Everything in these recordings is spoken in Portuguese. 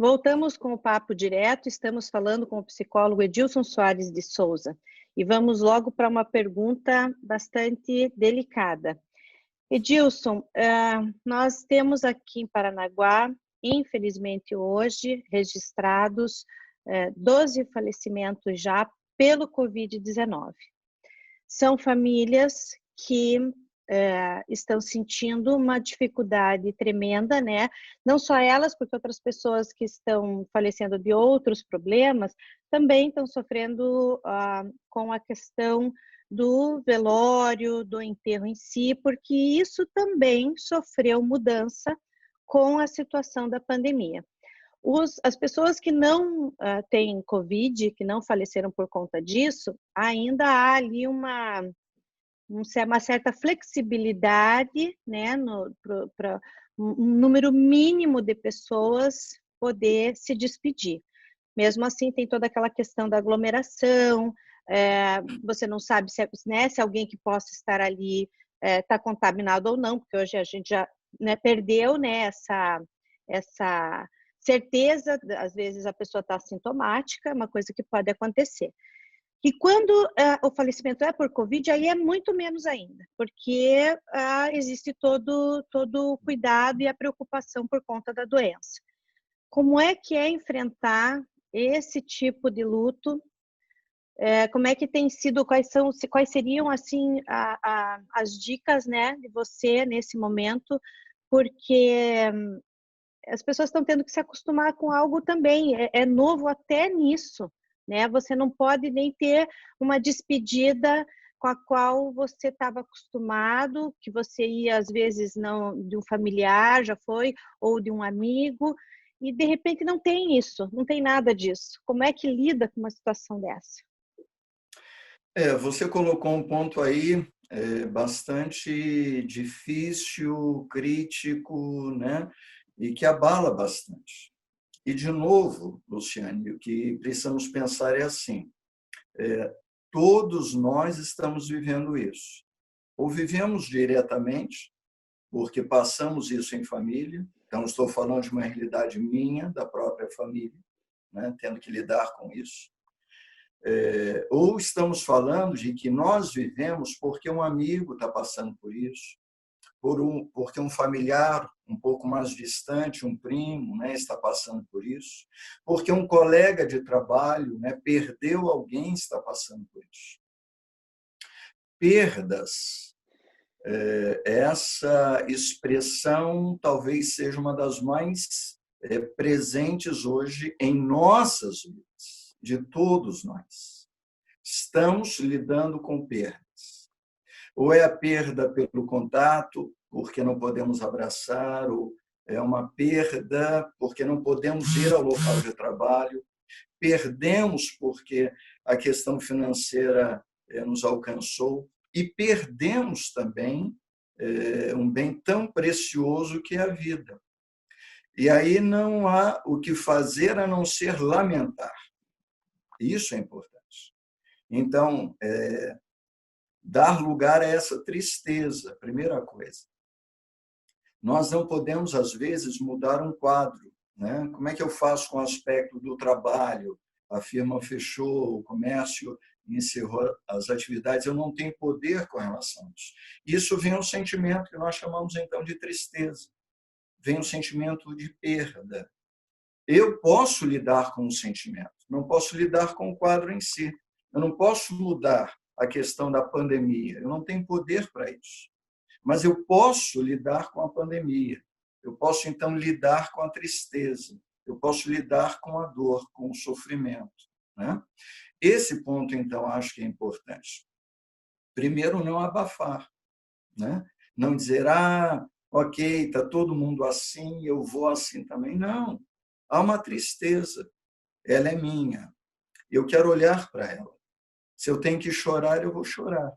Voltamos com o papo direto, estamos falando com o psicólogo Edilson Soares de Souza. E vamos logo para uma pergunta bastante delicada. Edilson, nós temos aqui em Paranaguá, infelizmente hoje, registrados 12 falecimentos já pelo Covid-19. São famílias que estão sentindo uma dificuldade tremenda, né? Não só elas, porque outras pessoas que estão falecendo de outros problemas também estão sofrendo com a questão do velório, do enterro em si, porque isso também sofreu mudança com a situação da pandemia. As pessoas que não têm Covid, que não faleceram por conta disso, ainda há ali uma certa flexibilidade, né, para um número mínimo de pessoas poder se despedir. Mesmo assim, tem toda aquela questão da aglomeração, você não sabe se alguém que possa estar ali está contaminado ou não, porque hoje a gente já perdeu, né, essa certeza, às vezes a pessoa está assintomática, é uma coisa que pode acontecer. E quando o falecimento é por Covid, aí é muito menos ainda, porque existe todo o cuidado e a preocupação por conta da doença. Como é que é enfrentar esse tipo de luto? Como é que tem sido, quais seriam assim as dicas, né, de você nesse momento? Porque as pessoas estão tendo que se acostumar com algo também, é novo até nisso, né? Você não pode nem ter uma despedida com a qual você estava acostumado, que você ia às vezes não de um familiar, já foi, ou de um amigo, e de repente não tem isso, não tem nada disso. Como é que lida com uma situação dessa? Você colocou um ponto aí bastante difícil, crítico, né? E que abala bastante. E, de novo, Luciane, o que precisamos pensar é assim, todos nós estamos vivendo isso. Ou vivemos diretamente, porque passamos isso em família, então estou falando de uma realidade minha, da própria família, né? Tendo que lidar com isso. Ou estamos falando de que nós vivemos porque um amigo está passando por isso, porque um familiar um pouco mais distante, um primo, né, está passando por isso, porque um colega de trabalho, né, perdeu alguém, está passando por isso. Perdas, essa expressão talvez seja uma das mais presentes hoje em nossas vidas, de todos nós. Estamos lidando com perdas. Ou é a perda pelo contato, porque não podemos abraçar, ou é uma perda porque não podemos ir ao local de trabalho, perdemos porque a questão financeira nos alcançou e perdemos também um bem tão precioso que é a vida. E aí não há o que fazer a não ser lamentar. Isso é importante. Então, dar lugar a essa tristeza, primeira coisa. Nós não podemos, às vezes, mudar um quadro, né? Como é que eu faço com o aspecto do trabalho? A firma fechou, o comércio encerrou as atividades, eu não tenho poder com relação a isso. Isso vem um sentimento que nós chamamos, então, de tristeza. Vem um sentimento de perda. Eu posso lidar com o sentimento, não posso lidar com o quadro em si. Eu não posso mudar a questão da pandemia, eu não tenho poder para isso. Mas eu posso lidar com a pandemia, eu posso, então, lidar com a tristeza, eu posso lidar com a dor, com o sofrimento, né? Esse ponto, então, acho que é importante. Primeiro, não abafar, né? Não dizer, ok, está todo mundo assim, eu vou assim também. Não, há uma tristeza, ela é minha, eu quero olhar para ela. Se eu tenho que chorar, eu vou chorar.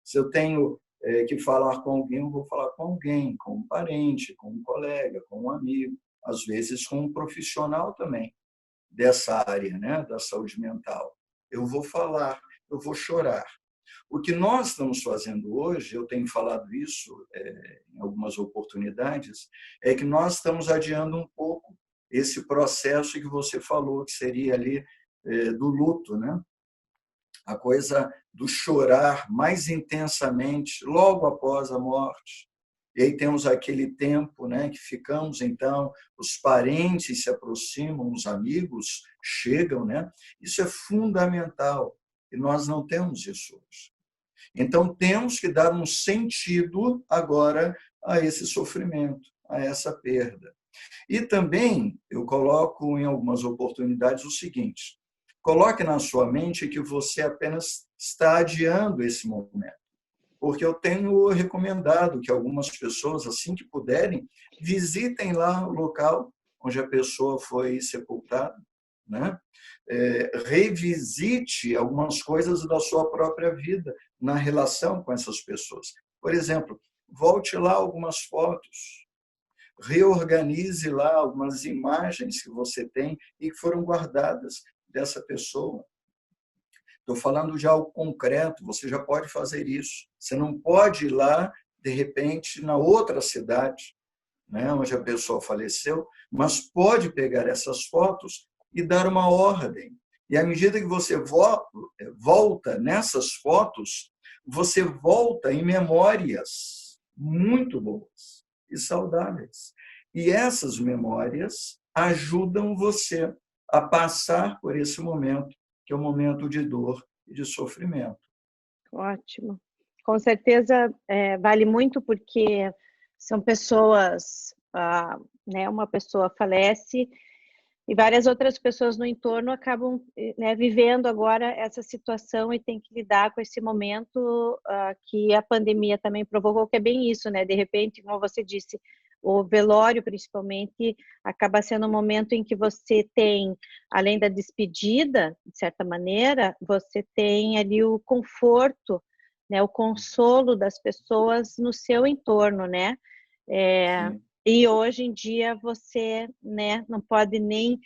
Se eu tenho que falar com alguém, eu vou falar com alguém, com um parente, com um colega, com um amigo, às vezes com um profissional também dessa área, né, da saúde mental. Eu vou falar, eu vou chorar. O que nós estamos fazendo hoje, eu tenho falado isso em algumas oportunidades, é que nós estamos adiando um pouco esse processo que você falou, que seria ali do luto, né? A coisa do chorar mais intensamente logo após a morte. E aí temos aquele tempo, né, que ficamos, então, os parentes se aproximam, os amigos chegam, né? Isso é fundamental e nós não temos isso hoje. Então, temos que dar um sentido agora a esse sofrimento, a essa perda. E também eu coloco em algumas oportunidades o seguinte: coloque na sua mente que você apenas está adiando esse momento. Porque eu tenho recomendado que algumas pessoas, assim que puderem, visitem lá o local onde a pessoa foi sepultada, né? Revisite algumas coisas da sua própria vida na relação com essas pessoas. Por exemplo, volte lá algumas fotos, reorganize lá algumas imagens que você tem e que foram guardadas dessa pessoa. Estou falando de algo concreto, você já pode fazer isso. Você não pode ir lá, de repente, na outra cidade, né, onde a pessoa faleceu, mas pode pegar essas fotos e dar uma ordem. E à medida que você volta nessas fotos, você volta em memórias muito boas e saudáveis. E essas memórias ajudam você a passar por esse momento, que é um momento de dor e de sofrimento. Ótimo. Com certeza vale muito, porque são pessoas, né, uma pessoa falece e várias outras pessoas no entorno acabam, né, vivendo agora essa situação e tem que lidar com esse momento que a pandemia também provocou, que é bem isso, né? De repente, como você disse, o velório, principalmente, acaba sendo um momento em que você tem, além da despedida, de certa maneira, você tem ali o conforto, né, o consolo das pessoas no seu entorno, né? E hoje em dia você, né, não pode nem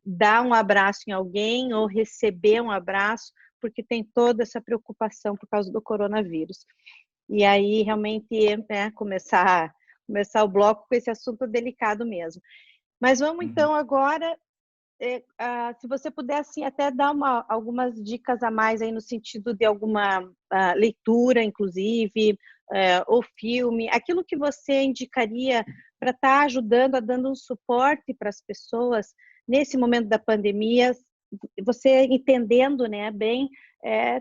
dar um abraço em alguém ou receber um abraço, porque tem toda essa preocupação por causa do coronavírus. E aí, realmente, né, começar o bloco com esse assunto delicado mesmo. Mas vamos, então, agora, se você pudesse até dar algumas dicas a mais aí no sentido de alguma leitura, inclusive, ou filme, aquilo que você indicaria para estar ajudando, dando um suporte para as pessoas nesse momento da pandemia, você entendendo, né, bem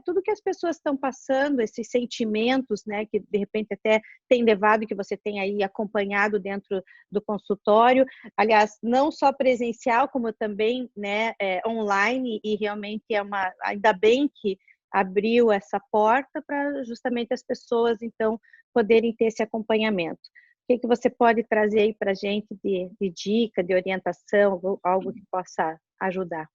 tudo que as pessoas estão passando, esses sentimentos, né, que de repente até tem levado, que você tem aí acompanhado dentro do consultório, aliás, não só presencial, como também, né, online, e realmente ainda bem que abriu essa porta para justamente as pessoas, então, poderem ter esse acompanhamento. O que você pode trazer aí para a gente de dica, de orientação, algo que possa ajudar?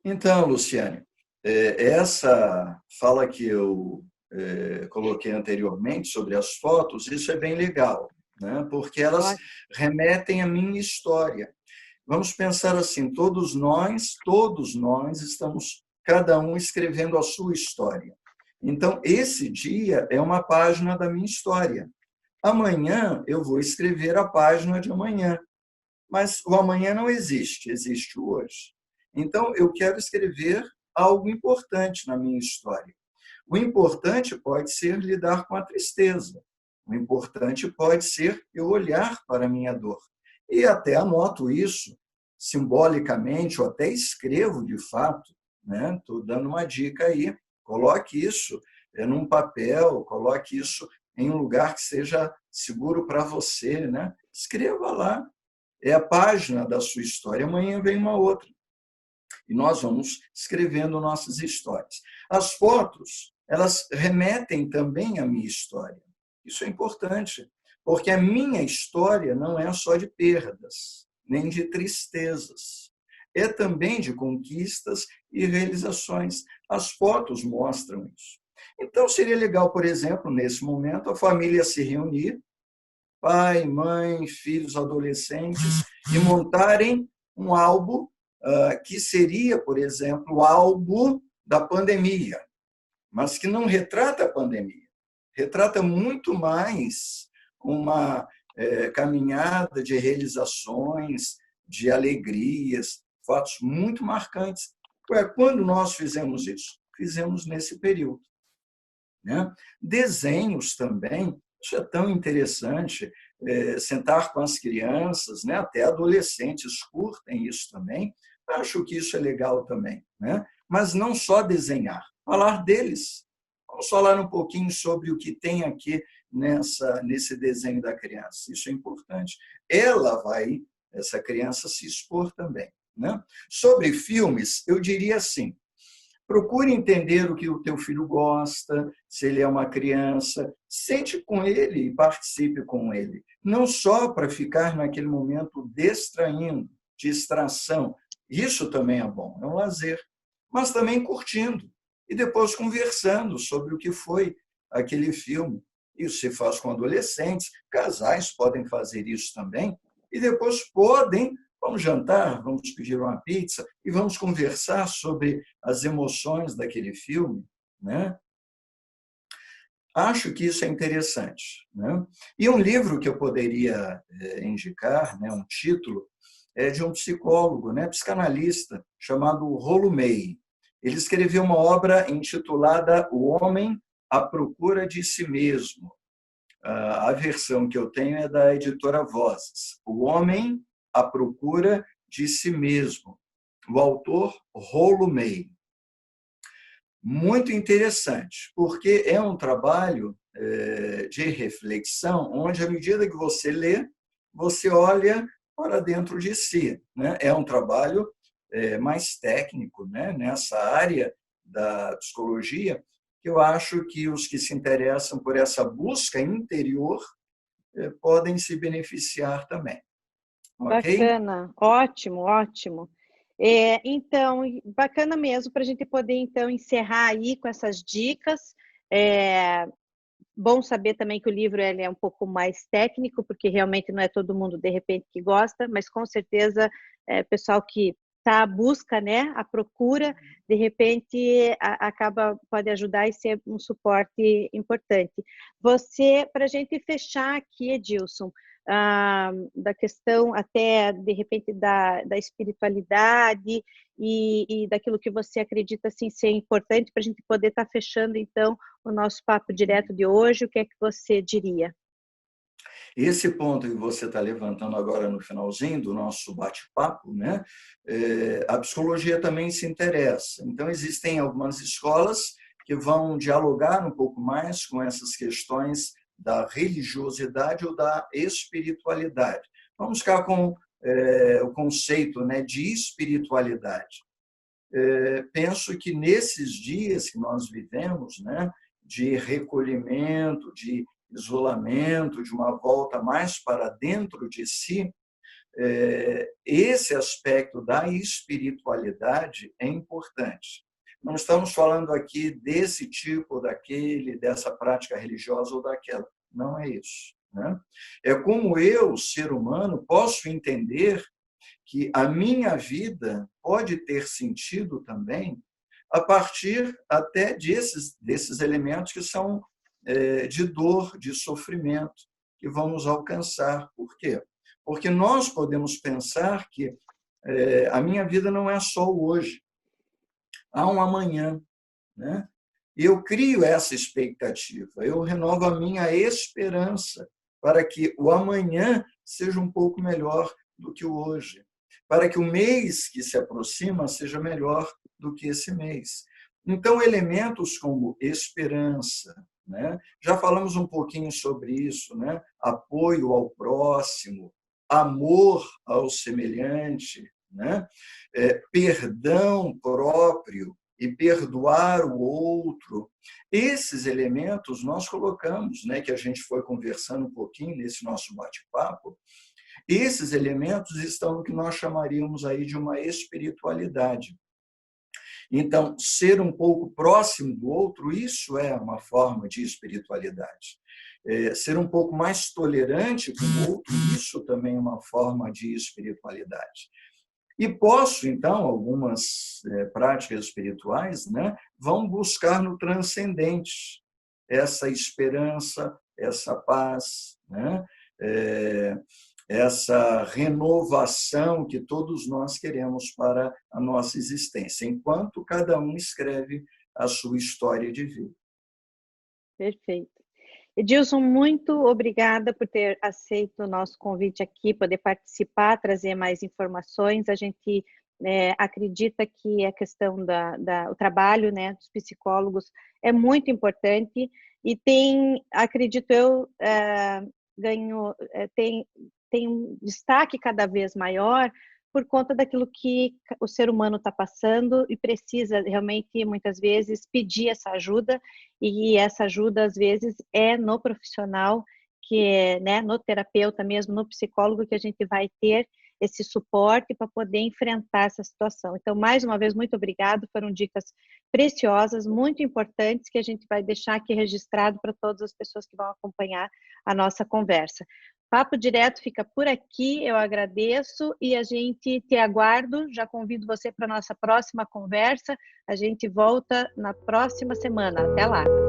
Então, Luciane, essa fala que eu coloquei anteriormente sobre as fotos, isso é bem legal, né? Porque elas remetem à minha história. Vamos pensar assim, todos nós estamos, cada um escrevendo a sua história. Então, esse dia é uma página da minha história. Amanhã eu vou escrever a página de amanhã. Mas o amanhã não existe, existe o hoje. Então, eu quero escrever algo importante na minha história. O importante pode ser lidar com a tristeza. O importante pode ser eu olhar para a minha dor. E até anoto isso simbolicamente, ou até escrevo de fato, né? Estou dando uma dica aí. Coloque isso num papel, coloque isso em um lugar que seja seguro para você, né? Escreva lá. É a página da sua história. Amanhã vem uma outra. E nós vamos escrevendo nossas histórias. As fotos, elas remetem também à minha história. Isso é importante, porque a minha história não é só de perdas, nem de tristezas. É também de conquistas e realizações. As fotos mostram isso. Então, seria legal, por exemplo, nesse momento, a família se reunir, pai, mãe, filhos, adolescentes, e montarem um álbum que seria, por exemplo, o álbum da pandemia, mas que não retrata a pandemia. Retrata muito mais uma caminhada de realizações, de alegrias, fatos muito marcantes. Quando nós fizemos isso? Fizemos nesse período, né? Desenhos também, isso é tão interessante, sentar com as crianças, né? Até adolescentes curtem isso também, acho que isso é legal também, né? Mas não só desenhar, falar deles. Vamos falar um pouquinho sobre o que tem aqui nesse desenho da criança, isso é importante. Essa criança, se expor também, né? Sobre filmes, eu diria assim, procure entender o que o teu filho gosta, se ele é uma criança, sente com ele e participe com ele. Não só para ficar naquele momento distraindo, distração. Isso também é bom, é um lazer. Mas também curtindo. E depois conversando sobre o que foi aquele filme. Isso se faz com adolescentes, casais podem fazer isso também. E depois vamos jantar, vamos pedir uma pizza e vamos conversar sobre as emoções daquele filme, né? Acho que isso é interessante, né? E um livro que eu poderia indicar, né, um título, é de um psicólogo, né, psicanalista, chamado Rollo May. Ele escreveu uma obra intitulada O Homem à Procura de Si Mesmo. A versão que eu tenho é da editora Vozes. O Homem à Procura de Si Mesmo. O autor, Rollo May. Muito interessante, porque é um trabalho de reflexão, onde, à medida que você lê, você olha para dentro de si, né? É um trabalho mais técnico, né? Nessa área da psicologia, que eu acho que os que se interessam por essa busca interior podem se beneficiar também. Ok? Bacana, ótimo, ótimo. Então, bacana mesmo para a gente poder, então, encerrar aí com essas dicas. Bom saber também que o livro ele é um pouco mais técnico, porque realmente não é todo mundo, de repente, que gosta, mas com certeza pessoal que está à busca, né, à procura, de repente pode ajudar e ser um suporte importante. Para a gente fechar aqui, Edilson, da questão até, de repente, da espiritualidade e daquilo que você acredita assim, ser importante para a gente poder estar fechando, então, o nosso papo direto de hoje, o que é que você diria? Esse ponto que você está levantando agora no finalzinho do nosso bate-papo, né? A psicologia também se interessa. Então, existem algumas escolas que vão dialogar um pouco mais com essas questões da religiosidade ou da espiritualidade. Vamos ficar com o conceito, né, de espiritualidade. Penso que nesses dias que nós vivemos, né, de recolhimento, de isolamento, de uma volta mais para dentro de si, esse aspecto da espiritualidade é importante. Não estamos falando aqui desse tipo, daquele, dessa prática religiosa ou daquela. Não é isso, né? É como eu, ser humano, posso entender que a minha vida pode ter sentido também a partir até desses elementos que são de dor, de sofrimento, que vão nos alcançar. Por quê? Porque nós podemos pensar que a minha vida não é só o hoje, há um amanhã, né? E eu crio essa expectativa, eu renovo a minha esperança para que o amanhã seja um pouco melhor do que o hoje, para que o mês que se aproxima seja melhor do que esse mês. Então, elementos como esperança, né? Já falamos um pouquinho sobre isso, né? Apoio ao próximo, amor ao semelhante, né? Perdão próprio e perdoar o outro. Esses elementos nós colocamos, né, que a gente foi conversando um pouquinho nesse nosso bate-papo, esses elementos estão no que nós chamaríamos aí de uma espiritualidade. Então, ser um pouco próximo do outro, isso é uma forma de espiritualidade. Ser um pouco mais tolerante com o outro, isso também é uma forma de espiritualidade. E posso, então, algumas práticas espirituais, né, vão buscar no transcendente essa esperança, essa paz, né? essa renovação que todos nós queremos para a nossa existência, enquanto cada um escreve a sua história de vida. Perfeito. Edilson, muito obrigada por ter aceito o nosso convite aqui, poder participar, trazer mais informações. A gente acredita que a questão o trabalho, né, dos psicólogos é muito importante e tem, acredito eu, tem um destaque cada vez maior por conta daquilo que o ser humano está passando e precisa realmente, muitas vezes, pedir essa ajuda, e essa ajuda, às vezes, é no profissional, que é, né, no terapeuta mesmo, no psicólogo, que a gente vai ter esse suporte para poder enfrentar essa situação. Então, mais uma vez, muito obrigado, foram dicas preciosas, muito importantes, que a gente vai deixar aqui registrado para todas as pessoas que vão acompanhar a nossa conversa. Papo Direto fica por aqui, eu agradeço e a gente te aguardo, já convido você para a nossa próxima conversa, a gente volta na próxima semana, até lá!